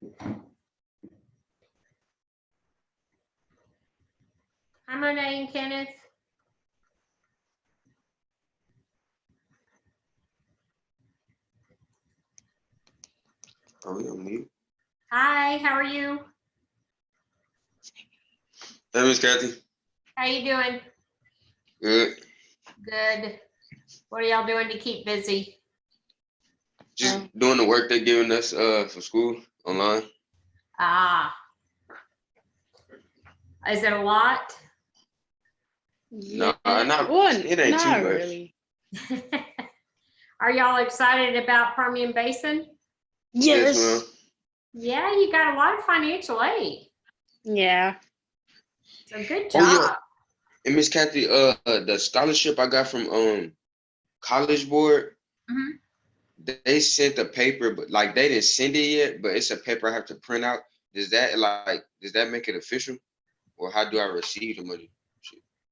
Hi, Monet and Kenneth. Are we on mute? Hi, how are you? Hey, Miss Kathy. How you doing? Good. Good. What are y'all doing to keep busy? Just doing the work they're giving us for school online. Ah. Is it a lot? No, not One. it ain't Not too much. really. Are y'all excited about Permian Basin? Yes, Yes. ma'am. Yeah, you got a lot of financial aid. Yeah. So good job. Oh yeah. And Miss Kathy, the scholarship I got from College Board, Mhm. they sent the paper, but like they didn't send it yet, but it's a paper I have to print out. Does that make it official? Or how do I receive the money?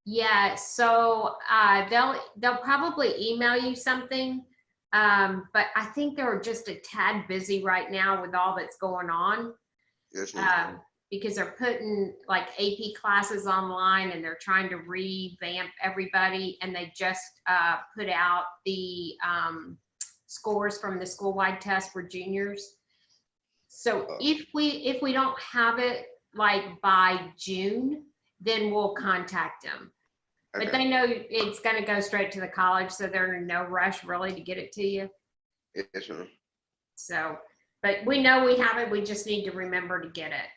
Yeah, so they'll probably email you something. But I think they're just a tad busy right now with all that's going on. Yes, ma'am. Because they're putting like AP classes online and they're trying to revamp everybody, and they just put out the scores from the school-wide test for juniors. So if we don't have it like by June, then we'll contact them. Okay. But they know it's going to go straight to the college, so they're in no rush really to get it to you. Yes, ma'am. So, but we know we have it. We just need to remember to get it.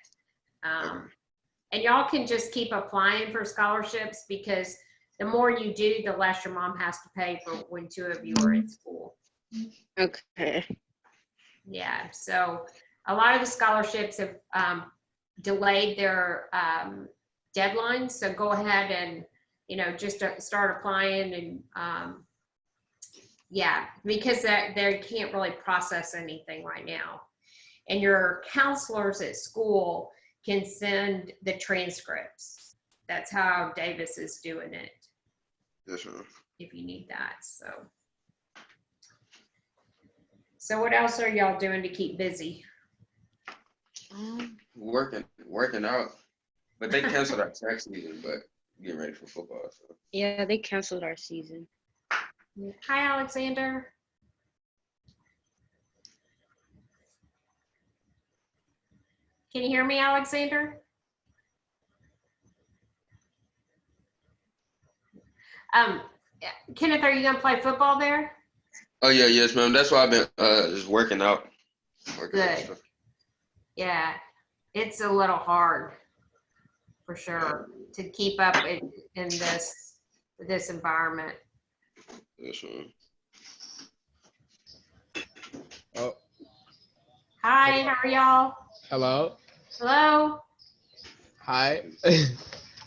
And y'all can just keep applying for scholarships, because the more you do, the less your mom has to pay for when two of you are in school. Okay. Yeah. So a lot of the scholarships have delayed their deadlines. So go ahead and, just start applying, and yeah, because they can't really process anything right now. And your counselors at school can send the transcripts. That's how Davis is doing it, Yes, ma'am. if you need that. So what else are y'all doing to keep busy? Working out. But they canceled our tax season, but getting ready for football. So. Yeah, they canceled our season. Hi, Alexander. Can you hear me, Alexander? Kenneth, are you gonna play football there? Oh yeah, yes, ma'am. That's why I've been just working out. Good. Yeah, it's a little hard for sure to keep up in this environment. Yes, ma'am. Oh, Hi, how are y'all? hello. Hello. Hi.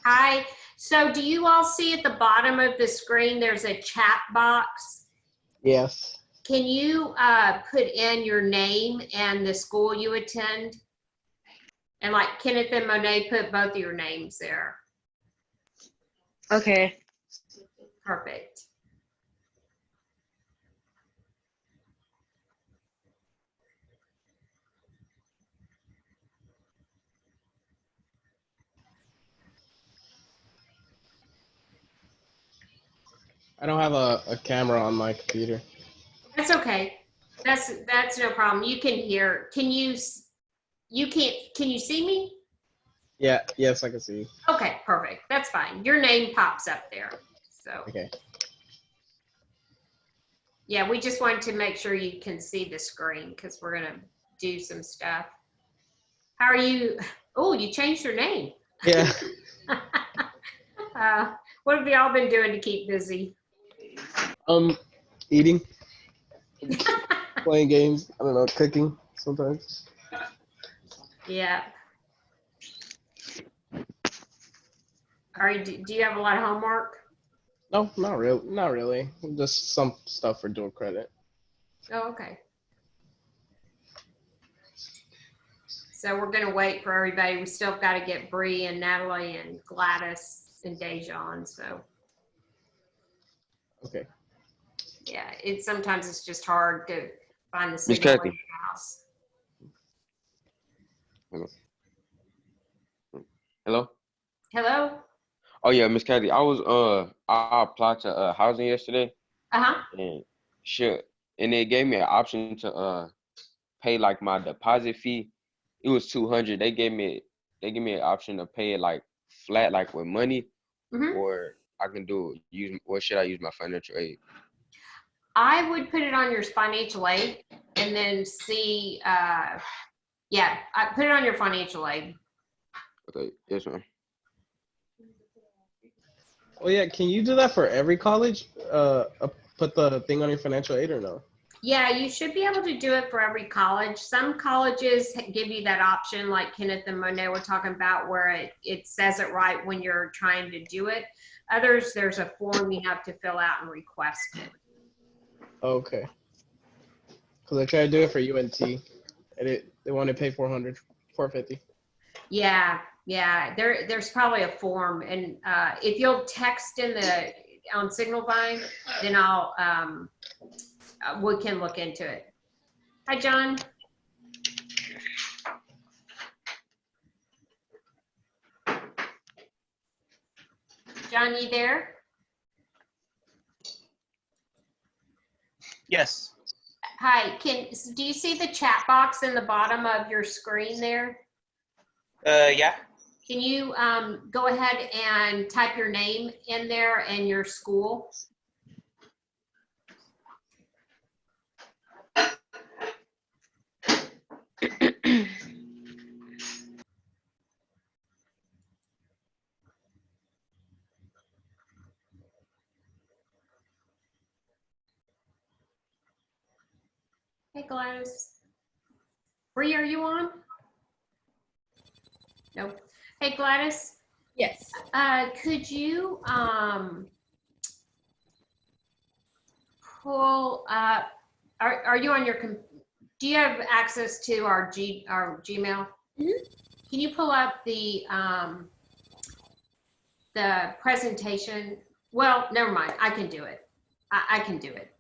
Hi. So do you all see at the bottom of the screen, there's a chat box? Yes. Can you put in your name and the school you attend? And like Kenneth and Monet, put both of your names there. Okay. Perfect. I don't have a camera on my computer. That's okay. That's no problem. You can hear. Can you see me? Yeah. Yes, I can see. Okay, perfect. That's fine. Your name pops up there. So Okay. yeah, we just wanted to make sure you can see the screen, because we're gonna do some stuff. How are you? Oh, you changed your name. Yeah. What have y'all been doing to keep busy? Eating, playing games. I don't know, cooking sometimes. Yeah. Do you have a lot of homework? No, not real. Not really. Just some stuff for dual credit. Oh, okay. So we're gonna wait for everybody. We still got to get Bree and Natalie and Gladys and Dejan. So Okay. yeah, sometimes it's just hard to find the Miss signal in Kathy. the house. Hello. Hello. Hello? Oh yeah, Miss Kathy. I applied to housing yesterday, Uh-huh. and shit, and they gave me an option to pay like my deposit fee. It was 200. They gave me an option to pay it like flat, like with money, Hmm. or I can or should I use my financial aid? I would put it on your financial aid and then see, yeah, I put it on your financial aid. Okay, yes, ma'am. Oh yeah, can you do that for every college? Put the thing on your financial aid or no? Yeah, you should be able to do it for every college. Some colleges give you that option, like Kenneth and Monet were talking about, where it says it right when you're trying to do it. Others, there's a form you have to fill out and request it. Okay. Because I tried to do it for UNT, and they want to pay 450. Yeah, yeah. There's probably a form, and if you'll text on Signalvine, then we can look into it. Hi, John. John, you there? Yes. Hi. Do you see the chat box in the bottom of your screen there? Yeah. Can you go ahead and type your name in there and your school? Hey, Gladys. Bree, are you on? Nope. Hey, Gladys. Yes. Could you pull up? Are you on your? Do you have access to our Gmail? Mhm. Can you pull up the presentation? Well, never mind. I can do it. I can do it.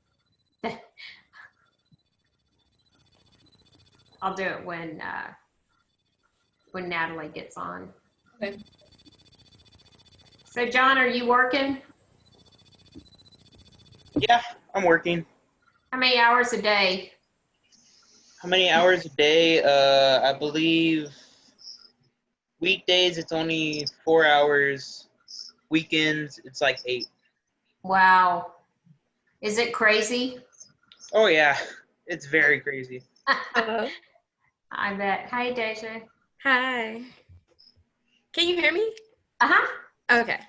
I'll do it when Natalie gets on. Okay. So, John, are you working? Yeah, I'm working. How many hours a day? How many hours a day? I believe weekdays it's only 4 hours. Weekends it's like 8. Wow. Is it crazy? Oh yeah, it's very crazy. Hello. I bet. Hi, Deja. Hi. Can you hear me? Uh-huh. Okay.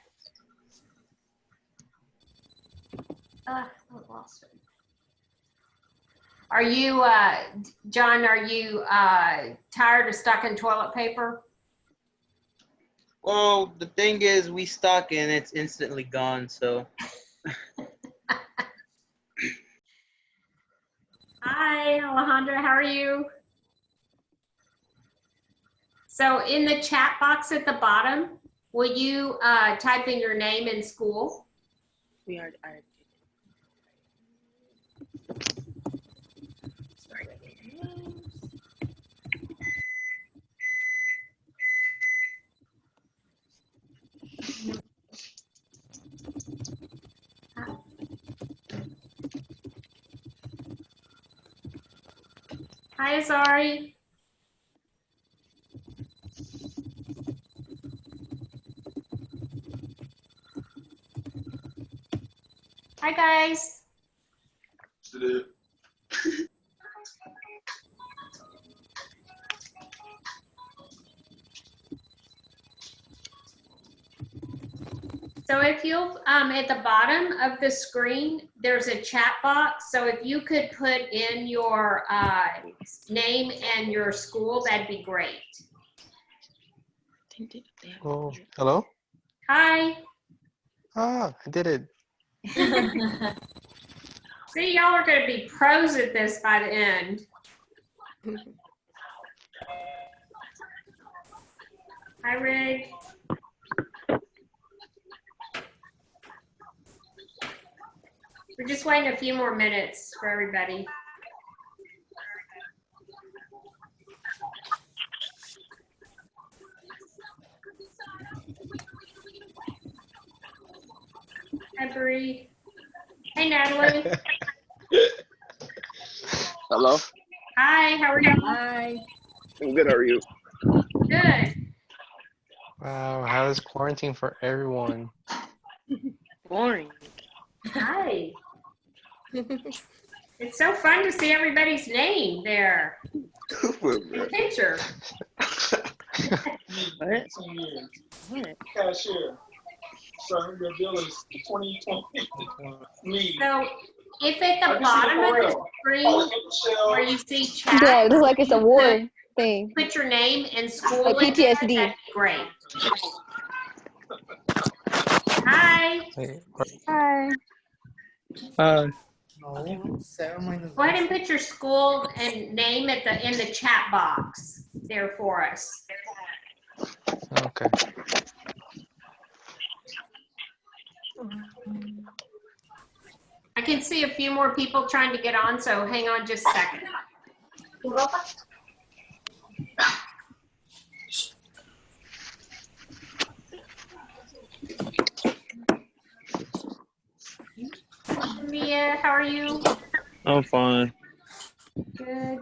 I lost it. Are you, John, are you tired of stocking toilet paper? Well, the thing is we stock and it's instantly gone, so Hi, Alejandra, how are you? So in the chat box at the bottom, will you type in your name and school? We are. Sorry. Hi, Azari. Hi, guys. So if you'll, at the bottom of the screen, there's a chat box. So if you could put in your name and your school, that'd be great. Oh, hello? Hi. Ah, I did it. See, y'all are going to be pros at this by the end. Hi, Rig. We're just waiting a few more minutes for everybody. Hi, Bree. Hey, Natalie. Hello. Hi, how are you? Hi. I'm good. How are you? Good. Wow, how is quarantine for everyone? Boring. Hi. It's so fun to see everybody's name there. The picture. What? What? Cashier. So your bill is 2020. So if at the bottom of the screen where you see chat, Yeah, it looks like it's a you war thing. put your name and school Like in there, PTSD. that'd be great. Hi. Wait, Hi. Um, Go ahead and put your school and name at in the chat box there for us. okay. I can see a few more people trying to get on, so hang on just a second. Mia, how are you? I'm fine. Good.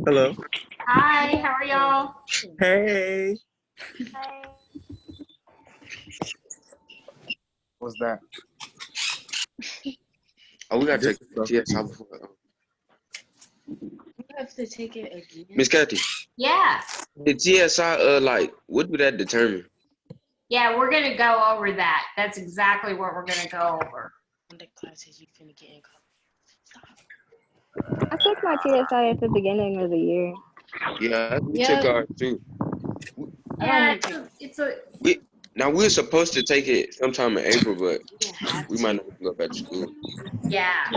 Hello. Hi, how are y'all? Hey. What's that? Oh, we gotta take TSI before. You have to take it again. Miss Kathy, Yeah. the TSI, like, what do that determine? Yeah, we're gonna go over that. That's exactly what we're gonna go over. On the classes you finna get in college. I took my TSI at the beginning of the year. Yeah, we Yeah. took ours too. Yeah, it's a Now we're supposed to take it sometime in April, but You don't have we to. might not go back to school. yeah.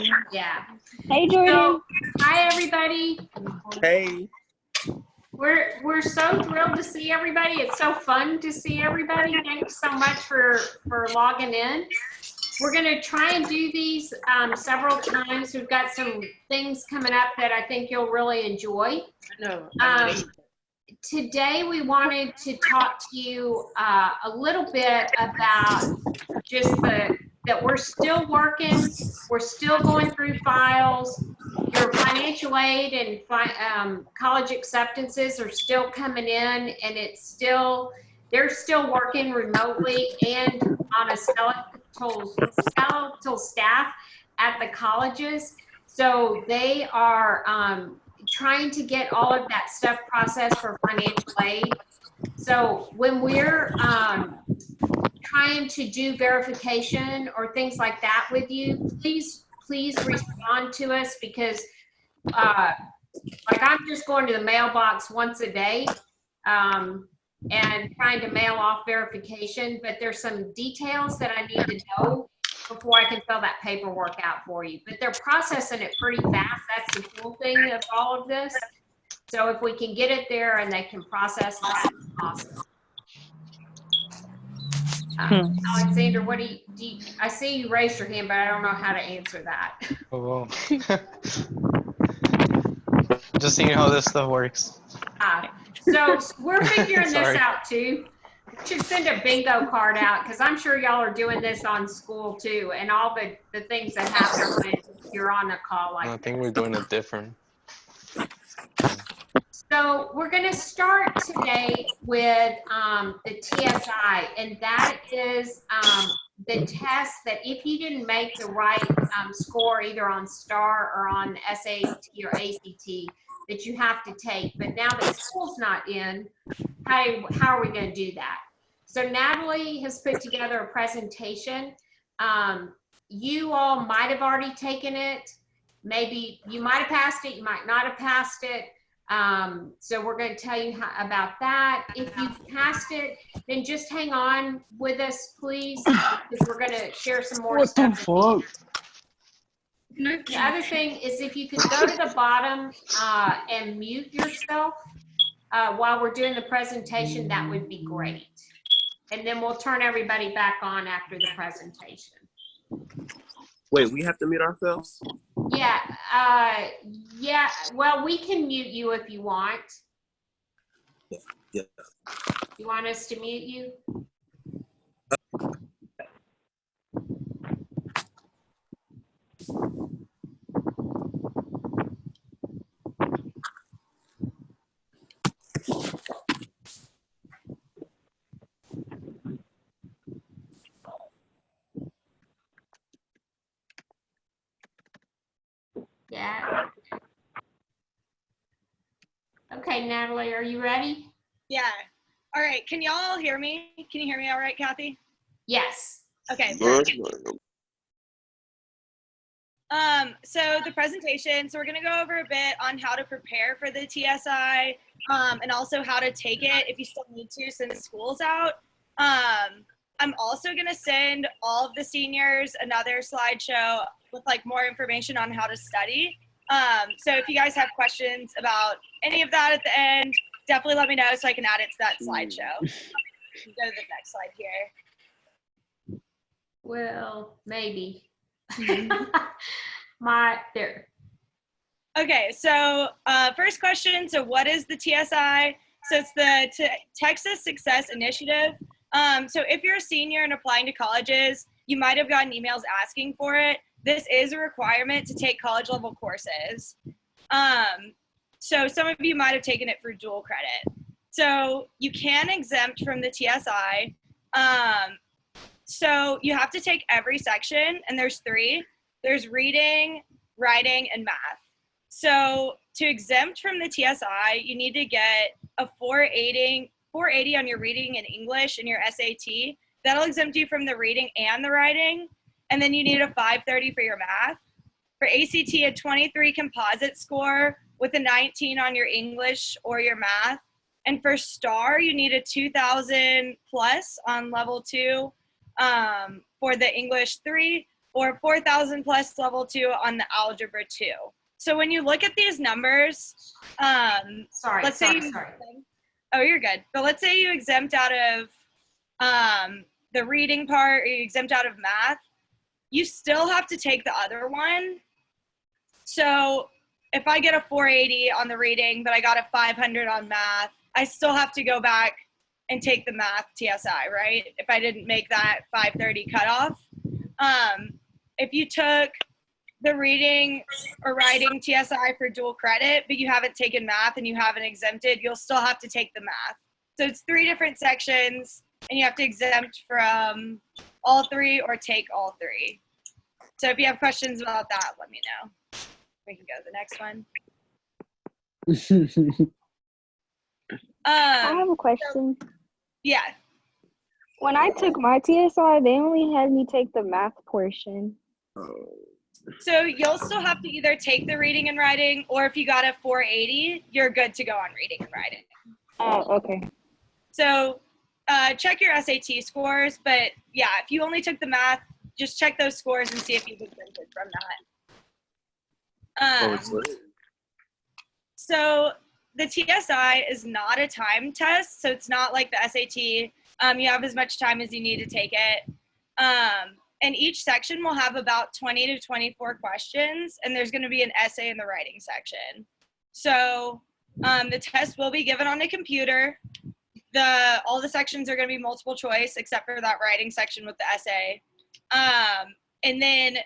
Hey, Jordan. So, hi everybody. Hey. We're so thrilled to see everybody. It's so fun to see everybody. Thanks so much for logging in. We're gonna try and do these several times. We've got some things coming up that I think you'll really enjoy. No. Today we wanted to talk to you a little bit about just that we're still working, we're still going through files, your financial aid and college acceptances are still coming in, and they're still working remotely and on a skeletal staff at the colleges. So they are trying to get all of that stuff processed for financial aid. So when we're trying to do verification or things like that with you, please respond to us, because like I'm just going to the mailbox once a day and trying to mail off verification, but there's some details that I need to know before I can fill that paperwork out for you. But they're processing it pretty fast. That's the cool thing of all of this. So if we can get it there and they can process it, that's awesome. Alexander, what do you, I see you raised your hand, but I don't know how to answer that. Oh, well. Just seeing how this stuff works. So we're figuring this Sorry. out too. We should send a bingo card out, because I'm sure y'all are doing this on school too, and all the things that happen when you're on a call like I this. think we're doing it different. So we're going to start today with the TSI, and that is the test that if you didn't make the right score either on STAR or on SAT or ACT, that you have to take. But now that school's not in, how are we going to do that? So Natalie has put together a presentation. You all might have already taken it. Maybe you might have passed it, you might not have passed it. So we're going to tell you about that. If you've passed it, then just hang on with us, please, because we're going to share some more stuff. The other thing is if you could go to the bottom and mute yourself while we're doing the presentation, that would be great. And then we'll turn everybody back on after the presentation. Wait, we have to mute ourselves? Yeah, yeah. Well, we can mute you if you want. Yeah. You want us to mute you? Yeah. Okay, Natalie, are you ready? Yeah. All right. Can y'all hear me? Can you hear me all right, Kathy? Yes. Okay. Good. So the presentation, so we're going to go over a bit on how to prepare for the TSI, and also how to take it if you still need to since school's out. I'm also going to send all of the seniors another slideshow with like more information on how to study. So if you guys have questions about any of that at the end, definitely let me know so I can add it to that slideshow. Go to the next slide here. Well, maybe. There. Okay, so first question, so what is the TSI? So it's the Texas Success Initiative. So if you're a senior and applying to colleges, you might have gotten emails asking for it. This is a requirement to take college level courses. So some of you might have taken it for dual credit. So you can exempt from the TSI. So you have to take every section, and there's 3. There's reading, writing, and math. So to exempt from the TSI, you need to get a 480 on your reading and English and your SAT. That'll exempt you from the reading and the writing. And then you need a 530 for your math. For ACT, a 23 composite score with a 19 on your English or your math. And for STAR, you need a 2000 plus on level 2 for the English 3, or 4,000 plus level 2 on the algebra 2. So when you look at these numbers, let's say oh, you're good. But let's say you exempt out of the reading part, or you exempt out of math, you still have to take the other one. So if I get a 480 on the reading, but I got a 500 on math, I still have to go back and take the math TSI, right? If I didn't make that 530 cutoff. If you took the reading or writing TSI for dual credit, but you haven't taken math and you haven't exempted, you'll still have to take the math. So it's 3 different sections, and you have to exempt from all 3 or take all 3. So if you have questions about that, let me know. We can go to the next one. I have a question. Yeah. When I took my TSI, they only had me take the math portion. So you'll still have to either take the reading and writing, or if you got a 480, you're good to go on reading and writing. Oh, okay. So check your SAT scores, but yeah, if you only took the math, just check those scores and see if you've exempted from that. So the TSI is not a time test, so it's not like the SAT. You have as much time as you need to take it. And each section will have about 20 to 24 questions, and there's going to be an essay in the writing section. So the test will be given on a computer. All the sections are going to be multiple choice, except for that writing section with the essay. And then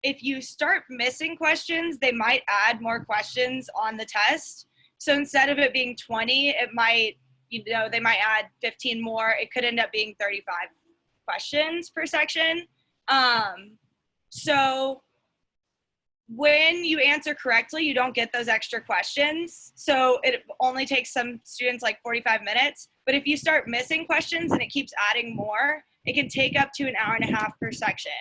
if you start missing questions, they might add more questions on the test. So instead of it being 20, it might, they might add 15 more. It could end up being 35 questions per section. So when you answer correctly, you don't get those extra questions. So it only takes some students like 45 minutes. But if you start missing questions and it keeps adding more, it can take up to an hour and a half per section.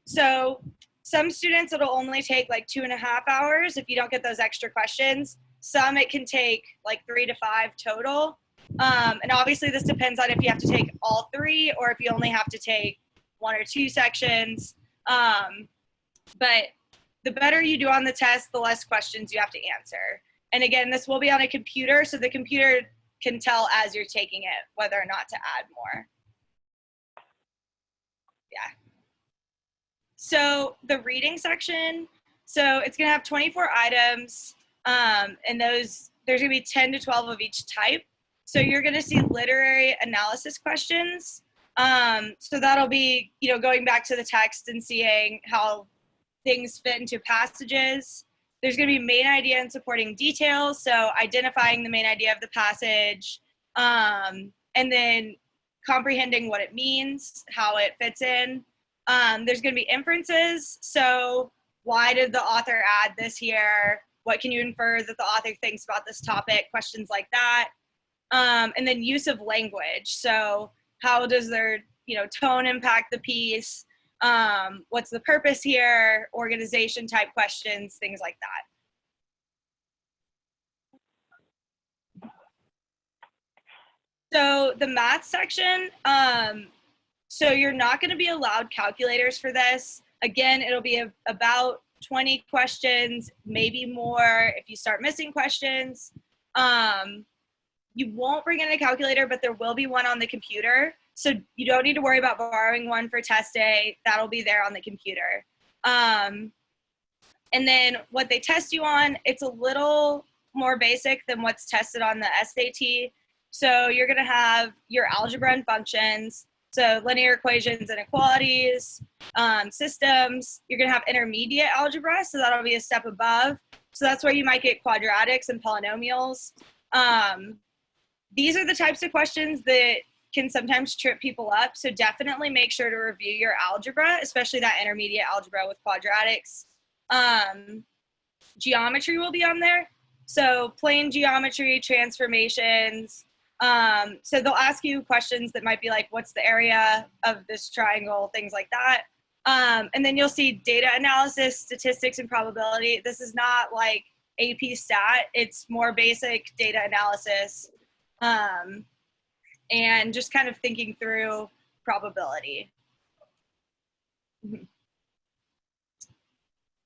So some students, it'll only take like 2.5 hours if you don't get those extra questions. Some it can take like 3 to 5 total. And obviously this depends on if you have to take all 3 or if you only have to take 1 or 2 sections. But the better you do on the test, the less questions you have to answer. And again, this will be on a computer, so the computer can tell as you're taking it whether or not to add more. Yeah. So the reading section, so it's gonna have 24 items, and there's gonna be 10 to 12 of each type. So you're gonna see literary analysis questions. So that'll be, going back to the text and seeing how things fit into passages. There's going to be main idea and supporting details, so identifying the main idea of the passage, and then comprehending what it means, how it fits in. There's going to be inferences, so why did the author add this here? What can you infer that the author thinks about this topic? Questions like that. And then use of language, so how does their tone impact the piece? What's the purpose here? Organization type questions, things like that. So the math section, so you're not going to be allowed calculators for this. Again, it'll be about 20 questions, maybe more if you start missing questions. You won't bring in a calculator, but there will be one on the computer. So you don't need to worry about borrowing one for test day. That'll be there on the computer. And then what they test you on, it's a little more basic than what's tested on the SAT. So you're gonna have your algebra and functions, so linear equations and inequalities, systems. You're gonna have intermediate algebra, so that'll be a step above. So that's where you might get quadratics and polynomials. These are the types of questions that can sometimes trip people up. So definitely make sure to review your algebra, especially that intermediate algebra with quadratics. Geometry will be on there. So plane geometry, transformations. So they'll ask you questions that might be like, what's the area of this triangle, things like that. And then you'll see data analysis, statistics, and probability. This is not like AP stat, it's more basic data analysis. And just kind of thinking through probability.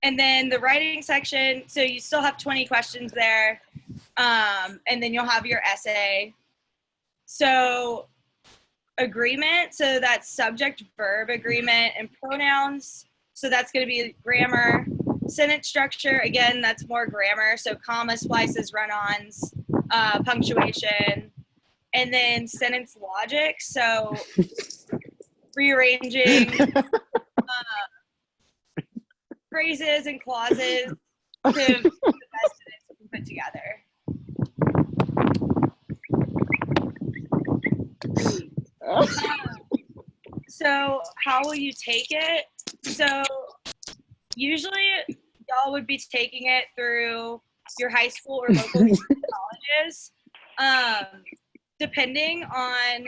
And then the writing section, so you still have 20 questions there, and then you'll have your essay. So agreement, so that's subject, verb agreement, and pronouns. So that's going to be grammar. Sentence structure, again, that's more grammar, so comma, splices, run-ons, punctuation. And then sentence logic, so rearranging phrases and clauses to the best sentence you can put together. So how will you take it? So usually y'all would be taking it through your high school or local colleges. Depending on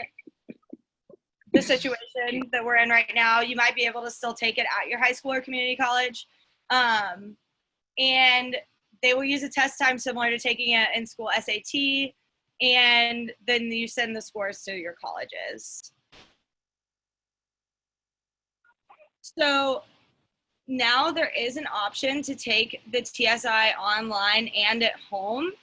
the situation that we're in right now, you might be able to still take it at your high school or community college. And they will use a test time similar to taking it in school SAT, and then you send the scores to your colleges. So now there is an option to take the TSI online and at home.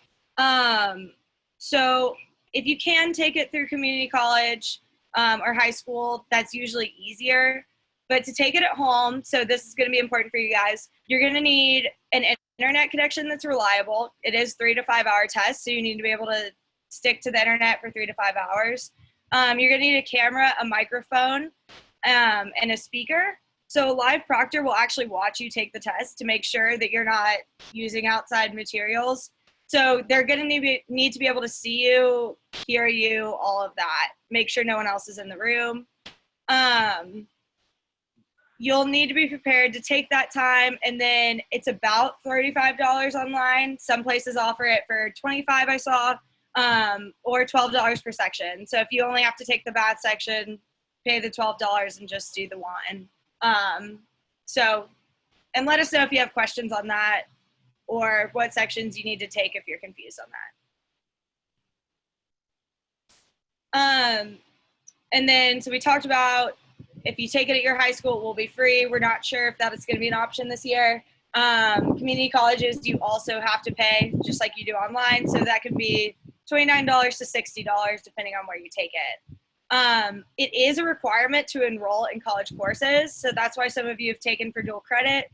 So if you can take it through community college or high school, that's usually easier. But to take it at home, so this is going to be important for you guys, you're going to need an internet connection that's reliable. It is 3 to 5 hour test, so you need to be able to stick to the internet for 3 to 5 hours. You're going to need a camera, a microphone, and a speaker. So a live proctor will actually watch you take the test to make sure that you're not using outside materials. So they're going to need to be able to see you, hear you, all of that. Make sure no one else is in the room. you'll need to be prepared to take that time, and then it's about $35 online. Some places offer it for $25 I saw, or $12 per section. So if you only have to take the math section, pay the $12 and just do the one. And let us know if you have questions on that or what sections you need to take if you're confused on that. And then, so we talked about if you take it at your high school, it will be free. We're not sure if that is going to be an option this year. Community colleges, you also have to pay, just like you do online. So that could be $29 to $60, depending on where you take it. It is a requirement to enroll in college courses. So that's why some of you have taken for dual credit.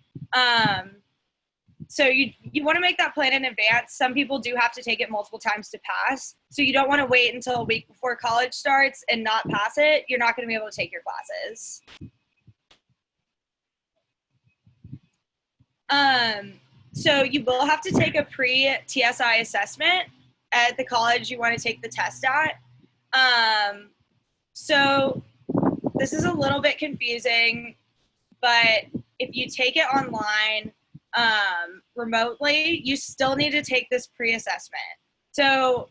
So you want to make that plan in advance. Some people do have to take it multiple times to pass. So you don't want to wait until a week before college starts and not pass it. You're not going to be able to take your classes. So you will have to take a pre-TSI assessment at the college you want to take the test at. So this is a little bit confusing, but if you take it online, remotely, you still need to take this pre-assessment. So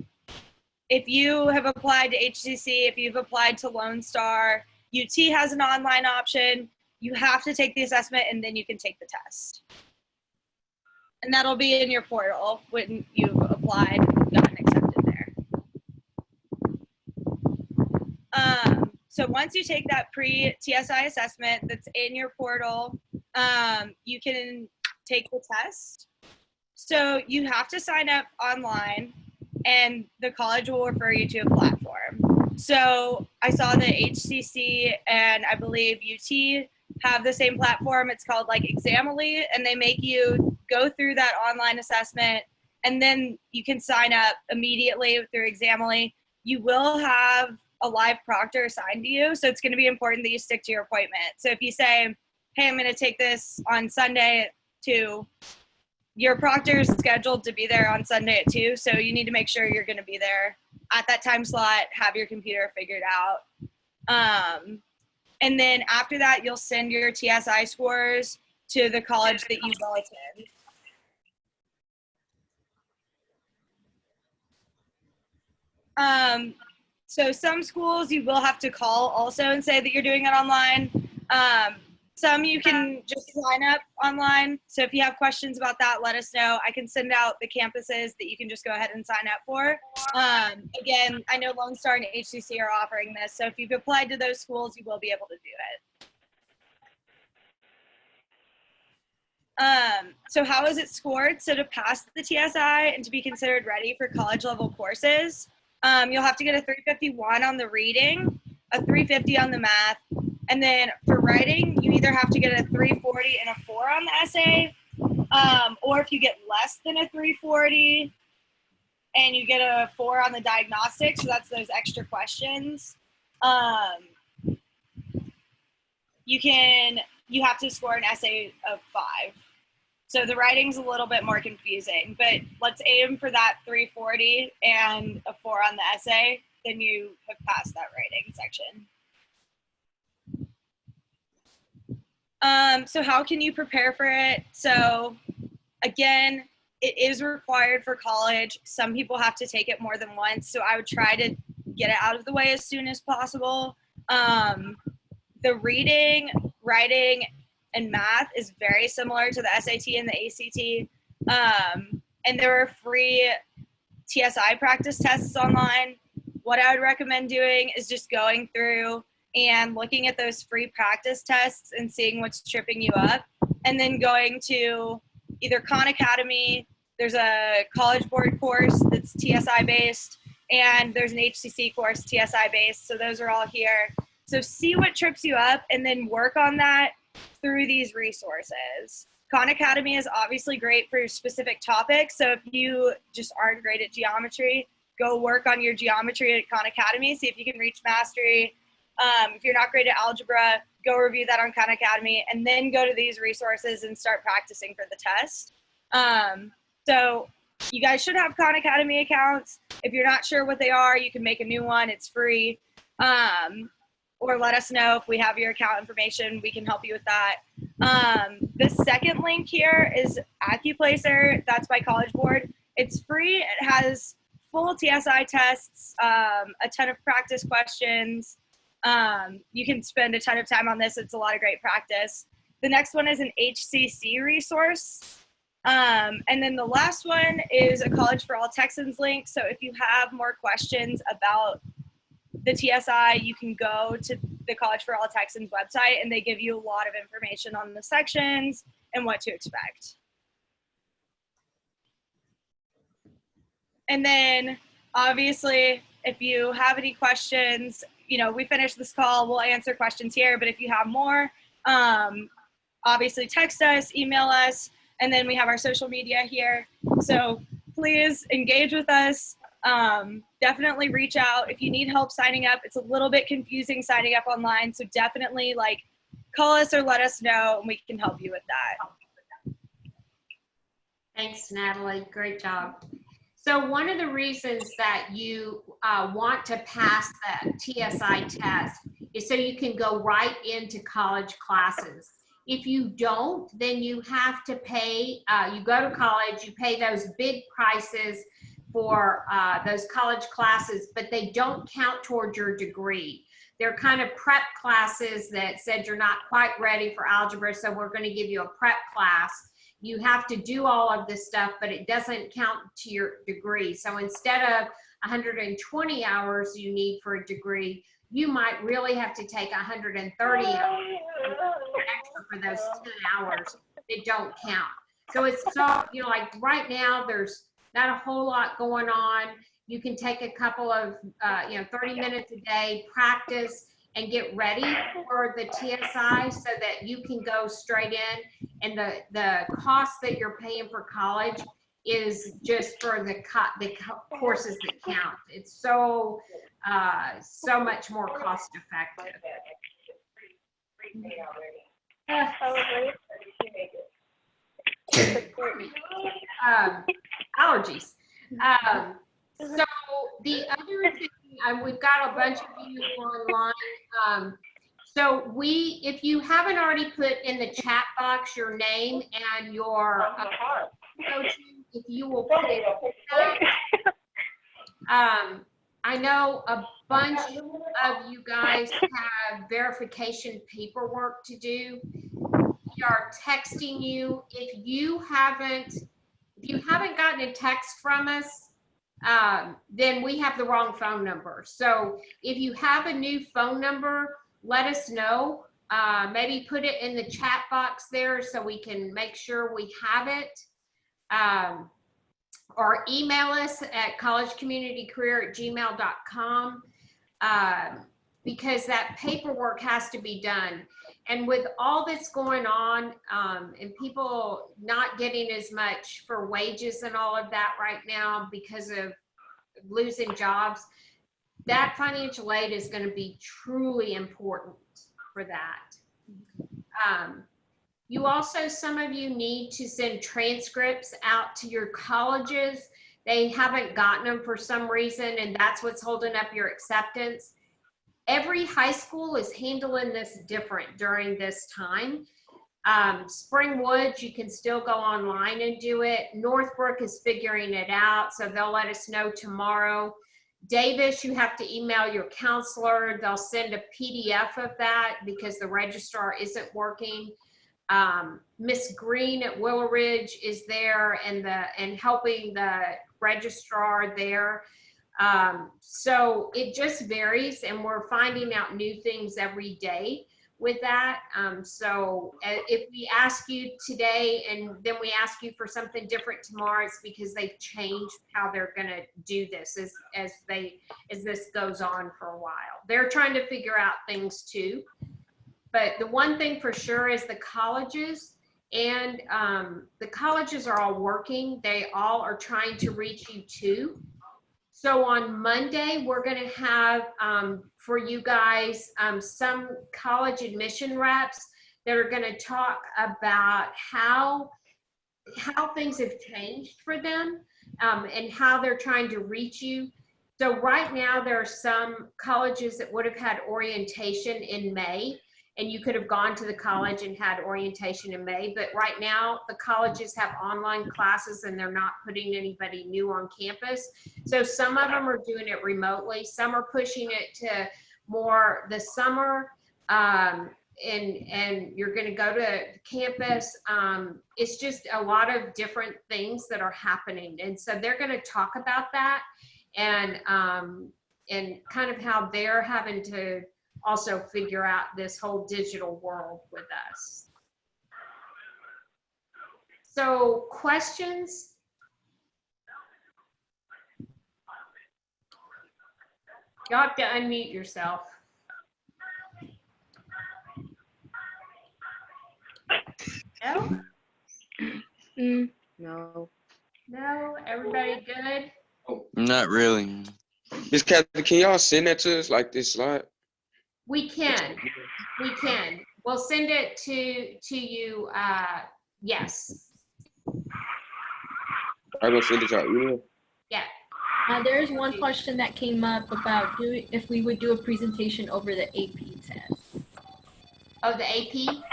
if you have applied to HCC, if you've applied to Lone Star, UT has an online option. You have to take the assessment and then you can take the test. And that'll be in your portal when you've applied and gotten accepted there. So once you take that pre-TSI assessment that's in your portal, you can take the test. So you have to sign up online and the college will refer you to a platform. So I saw that HCC and I believe UT have the same platform. It's called like Examily, and they make you go through that online assessment and then you can sign up immediately through Examily. You will have a live proctor assigned to you. So it's going to be important that you stick to your appointment. So if you say, hey, I'm going to take this on Sunday at 2, your proctor is scheduled to be there on Sunday at 2. So you need to make sure you're going to be there at that time slot, have your computer figured out. And then after that, you'll send your TSI scores to the college that you will attend. So some schools you will have to call also and say that you're doing it online. Some you can just sign up online. So if you have questions about that, let us know. I can send out the campuses that you can just go ahead and sign up for. Again, I know Lone Star and HCC are offering this. So if you've applied to those schools, you will be able to do it. So how is it scored? So to pass the TSI and to be considered ready for college level courses, you'll have to get a 351 on the reading, a 350 on the math, and then for writing, you either have to get a 340 and a 4 on the essay, or if you get less than a 340 and you get a 4 on the diagnostic, so that's those extra questions, you have to score an essay of 5. So the writing's a little bit more confusing, but let's aim for that 340 and a 4 on the essay, then you have passed that writing section. So how can you prepare for it? So again, it is required for college. Some people have to take it more than once, so I would try to get it out of the way as soon as possible. The reading, writing, and math is very similar to the SAT and the ACT. And there are free TSI practice tests online. What I would recommend doing is just going through and looking at those free practice tests and seeing what's tripping you up, and then going to either Khan Academy, there's a College Board course that's TSI based, and there's an HCC course TSI based, so those are all here. So see what trips you up and then work on that through these resources. Khan Academy is obviously great for your specific topics, so if you just aren't great at geometry, go work on your geometry at Khan Academy, see if you can reach mastery. If you're not great at algebra, go review that on Khan Academy, and then go to these resources and start practicing for the test. So you guys should have Khan Academy accounts. If you're not sure what they are, you can make a new one. It's free. or let us know if we have your account information. We can help you with that. The second link here is AccuPlacer. That's by College Board. It's free. It has full TSI tests, a ton of practice questions. You can spend a ton of time on this. It's a lot of great practice. The next one is an HCC resource. And then the last one is a College for All Texans link. So if you have more questions about the TSI, you can go to the College for All Texans website, and they give you a lot of information on the sections and what to expect. And then obviously, if you have any questions, you know, we finish this call, we'll answer questions here, but if you have more, obviously text us, email us, and then we have our social media here. So please engage with us. Definitely reach out if you need help signing up. It's a little bit confusing signing up online, so definitely like call us or let us know, and we can help you with that. Thanks, Natalie. Great job. So one of the reasons that you want to pass that TSI test is so you can go right into college classes. If you don't, then you have to pay, you go to college, you pay those big prices for those college classes, but they don't count towards your degree. They're kind of prep classes that said you're not quite ready for algebra, so we're going to give you a prep class. You have to do all of this stuff, but it doesn't count to your degree. So instead of 120 hours you need for a degree, you might really have to take 130 hours extra for those 10 hours that don't count. So it's so, you know, like right now there's not a whole lot going on. You can take a couple of, 30 minutes a day, practice, and get ready for the TSI so that you can go straight in. And the cost that you're paying for college is just for the courses that count. It's so much more cost effective. Allergies. So the other thing, we've got a bunch of you online. So if you haven't already put in the chat box your name and your coaching, if you will put it in, I know a bunch of you guys have verification paperwork to do. We are texting you. If you haven't gotten a text from us, then we have the wrong phone number. So if you have a new phone number, let us know. Maybe put it in the chat box there so we can make sure we have it. Or email us at collegecommunitycareer@gmail.com, because that paperwork has to be done. And with all that's going on, and people not getting as much for wages and all of that right now because of losing jobs, that financial aid is going to be truly important for that. You also, some of you need to send transcripts out to your colleges. They haven't gotten them for some reason, and that's what's holding up your acceptance. Every high school is handling this different during this time. Spring Woods, you can still go online and do it. Northbrook is figuring it out, so they'll let us know tomorrow. Davis, you have to email your counselor. They'll send a PDF of that because the registrar isn't working. Miss Green at Willow Ridge is there and helping the registrar there. So it just varies, and we're finding out new things every day with that. So if we ask you today and then we ask you for something different tomorrow, it's because they've changed how they're going to do this as this goes on for a while. They're trying to figure out things too. But the one thing for sure is the colleges are all working. They all are trying to reach you too. So on Monday, we're going to have for you guys some college admission reps that are going to talk about how things have changed for them and how they're trying to reach you. So right now, there are some colleges that would have had orientation in May, and you could have gone to the college and had orientation in May. But right now, the colleges have online classes and they're not putting anybody new on campus. So some of them are doing it remotely. Some are pushing it to more the summer. And you're going to go to campus. It's just a lot of different things that are happening. And so they're going to talk about that and kind of how they're having to also figure out this whole digital world with us. So questions? You have to unmute yourself. No? No. No? Everybody good? Not really. Miss Kathy, can y'all send that to us like this slide? We can. We'll send it to you. Yes. I'm gonna send it to our email. Yeah. There's one question that came up about if we would do a presentation over the AP test. Oh, the AP?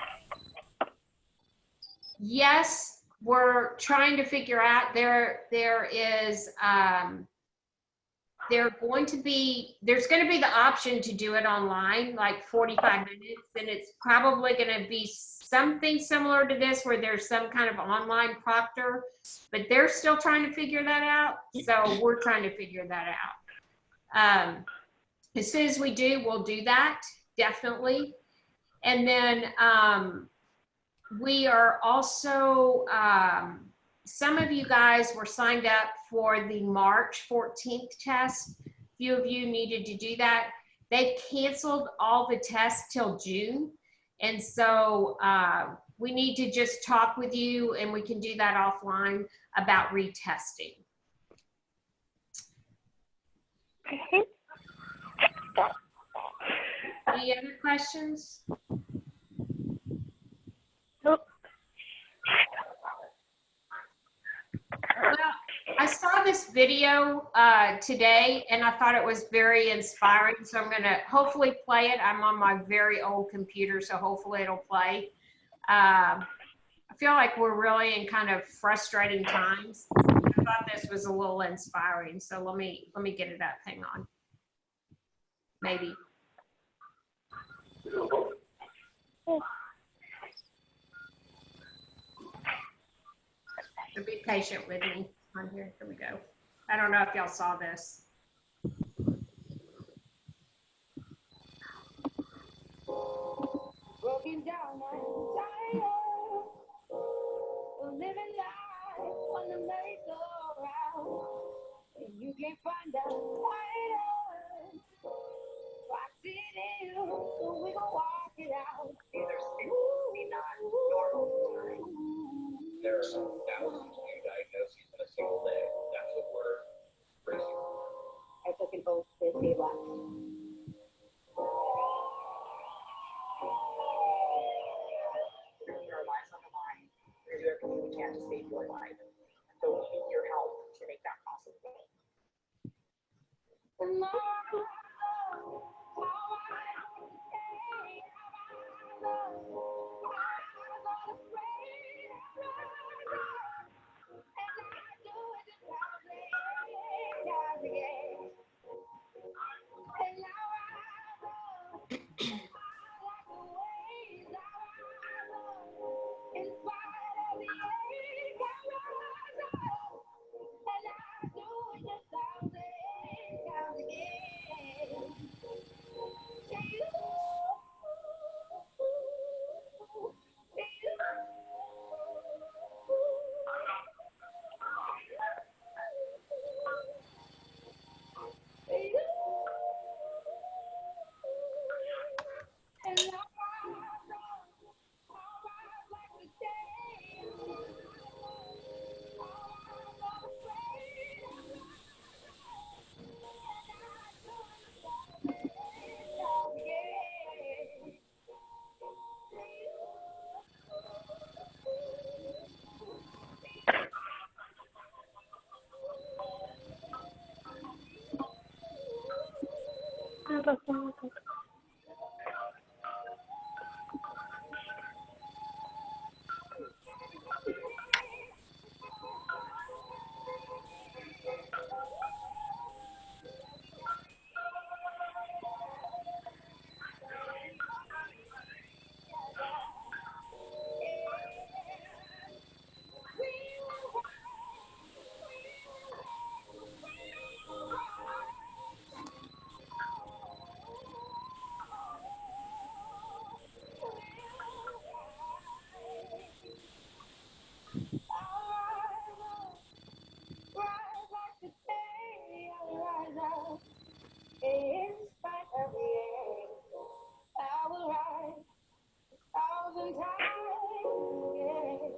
Yes, we're trying to figure out there's going to be the option to do it online, like 45 minutes, and it's probably going to be something similar to this where there's some kind of online proctor, but they're still trying to figure that out. So we're trying to figure that out. As soon as we do, we'll do that, definitely. And then we are also, some of you guys were signed up for the March 14th test. A few of you needed to do that. They've canceled all the tests till June. And so we need to just talk with you, and we can do that offline about retesting. Any other questions? Nope. Well, I saw this video today and I thought it was very inspiring. So I'm gonna hopefully play it. I'm on my very old computer, so hopefully it'll play. I feel like we're really in kind of frustrating times. I thought this was a little inspiring. So let me get it up. Hang on. Maybe. So be patient with me on here. Here we go. I don't know if y'all saw this. Broken down and tired, living life on the merry-go-round, and you can't find a fighter. Box it in, so we gon' walk it out. Either be not normal time. There are thousands of new diagnoses in a single day. That's what we're bracing for. I took an oath to save lives. We're putting our lives on the line. We're going to do everything we can to save your life. So we need your help to make that possible. In spite of the end, I will rise 1,000 times again.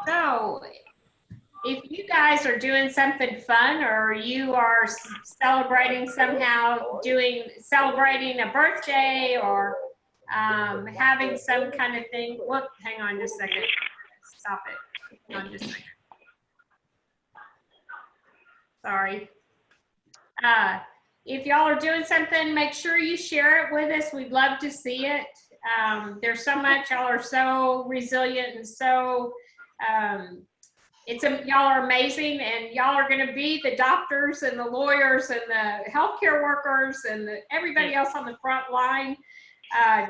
So, if you guys are doing something fun or you are celebrating somehow, celebrating a birthday or having some kind of thing, whoop, hang on just a second. Stop it. Hang on just a second. Sorry. If y'all are doing something, make sure you share it with us. We'd love to see it. There's so much. Y'all are so resilient and so y'all are amazing, and y'all are going to be the doctors and the lawyers and the healthcare workers and everybody else on the front line,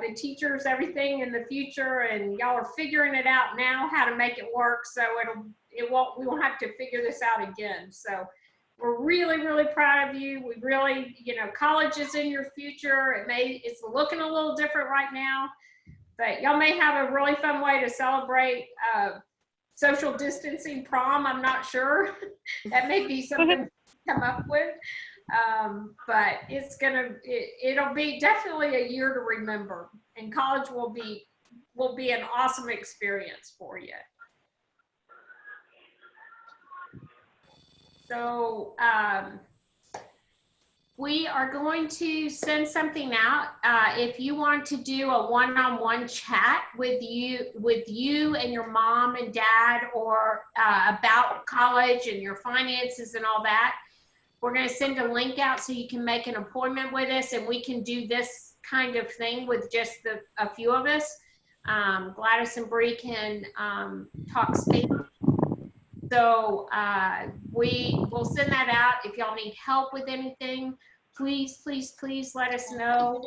the teachers, everything in the future. And y'all are figuring it out now how to make it work. So we won't have to figure this out again. So we're really, really proud of you. We really, college is in your future. It's looking a little different right now, but y'all may have a really fun way to celebrate social distancing prom. I'm not sure. That may be something to come up with. But it'll be definitely a year to remember, and college will be an awesome experience for you. So we are going to send something out. If you want to do a one-on-one chat with you and your mom and dad, or about college and your finances and all that, we're going to send a link out so you can make an appointment with us, and we can do this kind of thing with just a few of us. Gladys and Bree can talk Spanish. So we will send that out. If y'all need help with anything, please, please, please let us know.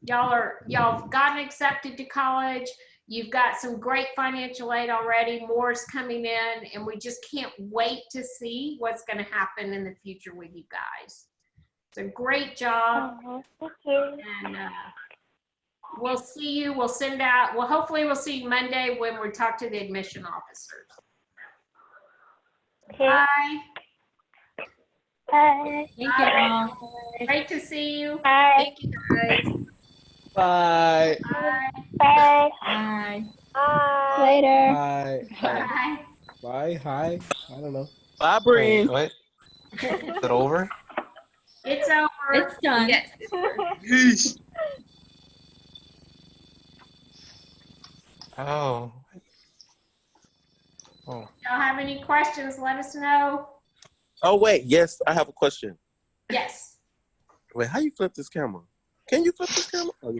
Y'all have gotten accepted to college. You've got some great financial aid already. More is coming in, and we just can't wait to see what's going to happen in the future with you guys. It's a great job. And we'll see you. We'll send out. Well, hopefully we'll see you Monday when we talk to the admission officers. Bye. Bye. Thank you all. Great to see you. Bye. Thank you guys. Bye. Bye. Bye. Bye. Bye. Later. Bye. Bye. Bye. Hi. I don't know. Bye, Breen. Wait. Is it over? It's over. It's done. Yes. It's over. Peace. Oh. Oh. Y'all have any questions, let us know. Oh, wait. Yes, I have a question. Yes. Wait, how you flip this camera? Can you flip this camera? Oh,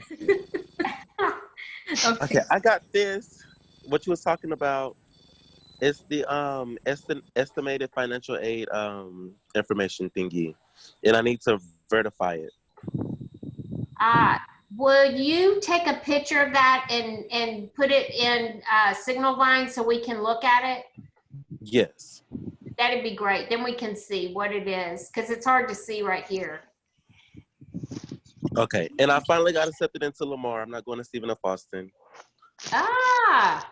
okay, I got this. What you was talking about is the estimated financial aid information thingy, and I need to verify it. Will you take a picture of that and put it in Signal Line so we can look at it? Yes. That'd be great. Then we can see what it is, because it's hard to see right here. Okay, and I finally got accepted into Lamar. I'm not going to Stephen F. Austin. Ah.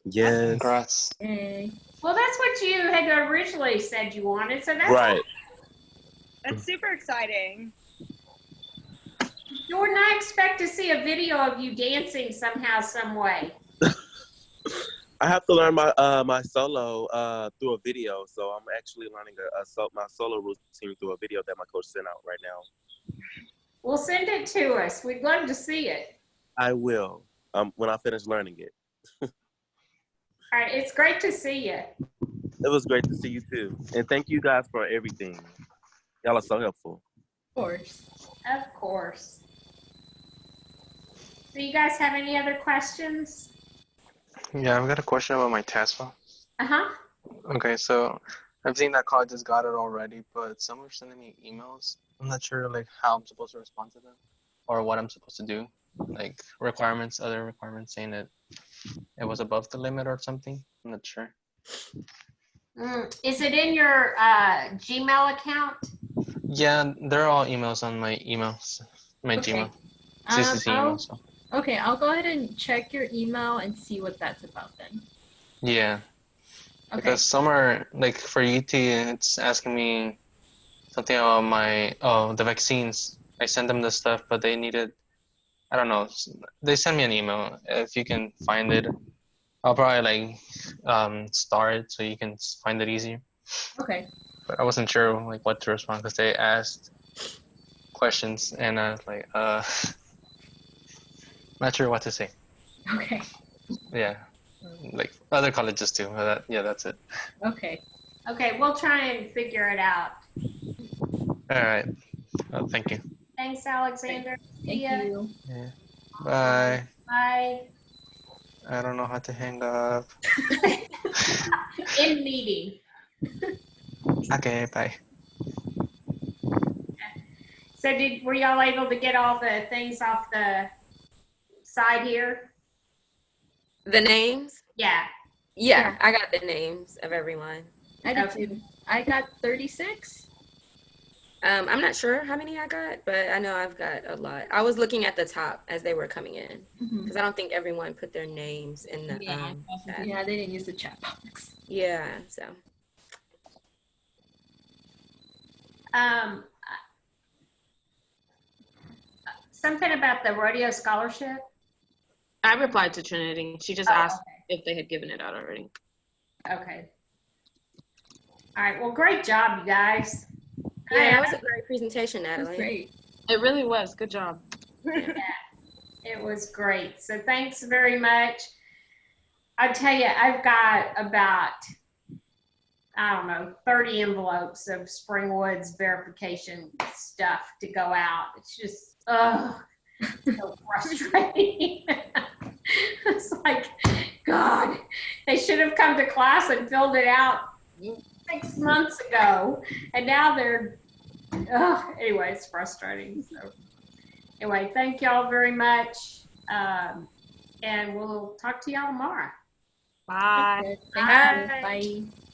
Yes. Congrats. Yay. Well, that's what you had originally said you wanted, so that's Right. That's super exciting. Jordan, I expect to see a video of you dancing somehow, some way. I have to learn my solo through a video, so I'm actually learning my solo routine through a video that my coach sent out right now. Well, send it to us. We'd love to see it. I will. When I finish learning it. All right, it's great to see you. It was great to see you too, and thank you guys for everything. Y'all are so helpful. Of course. Of course. Do you guys have any other questions? Yeah, I've got a question about my task file. Uh-huh. Okay, so I've seen that colleges got it already, but some are sending me emails. I'm not sure like how I'm supposed to respond to them or what I'm supposed to do. Like requirements, other requirements saying that it was above the limit or something. I'm not sure. Is it in your Gmail account? Yeah, they're all emails on my emails, my Okay. Gmail. CCC email, I'll, so. okay, I'll go ahead and check your email and see what that's about then. Yeah. Okay. Because some are like for UT, it's asking me something about the vaccines. I sent them the stuff, but they needed, I don't know. They sent me an email. If you can find it, I'll probably star it so you can find it easier. Okay. But I wasn't sure like what to respond because they asked questions and I was like, not sure what to say. Okay. Yeah, like other colleges too. But that's it. Okay. Okay, we'll try and figure it out. All right. Well, thank you. Thanks, Alexander. Thank See ya. you. Yeah. Bye. Bye. I don't know how to hang up. In meeting. Okay, bye. So were y'all able to get all the things off the side here? The names? Yeah. Yeah, I got the names of everyone. I did too. I got 36. I'm not sure how many I got, but I know I've got a lot. I was looking at the top as they were coming in because I don't think everyone put their names in the chat. Yeah, they didn't use the chat box. Yeah, so. Something about the rodeo scholarship. I replied to Trinity. She just asked if they had given it out already. Okay. All right. Well, great job, you guys. Yeah, that was a great presentation, Natalie. Great. It really was. Good job. Yeah, it was great. So thanks very much. I tell you, I've got about, I don't know, 30 envelopes of Springwood's verification stuff to go out. It's just, so frustrating. It's like, God, they should have come to class and filled it out 6 months ago. And now they're, anyway, it's frustrating. So anyway, thank y'all very much. And we'll talk to y'all tomorrow. Bye. Thank you. Bye.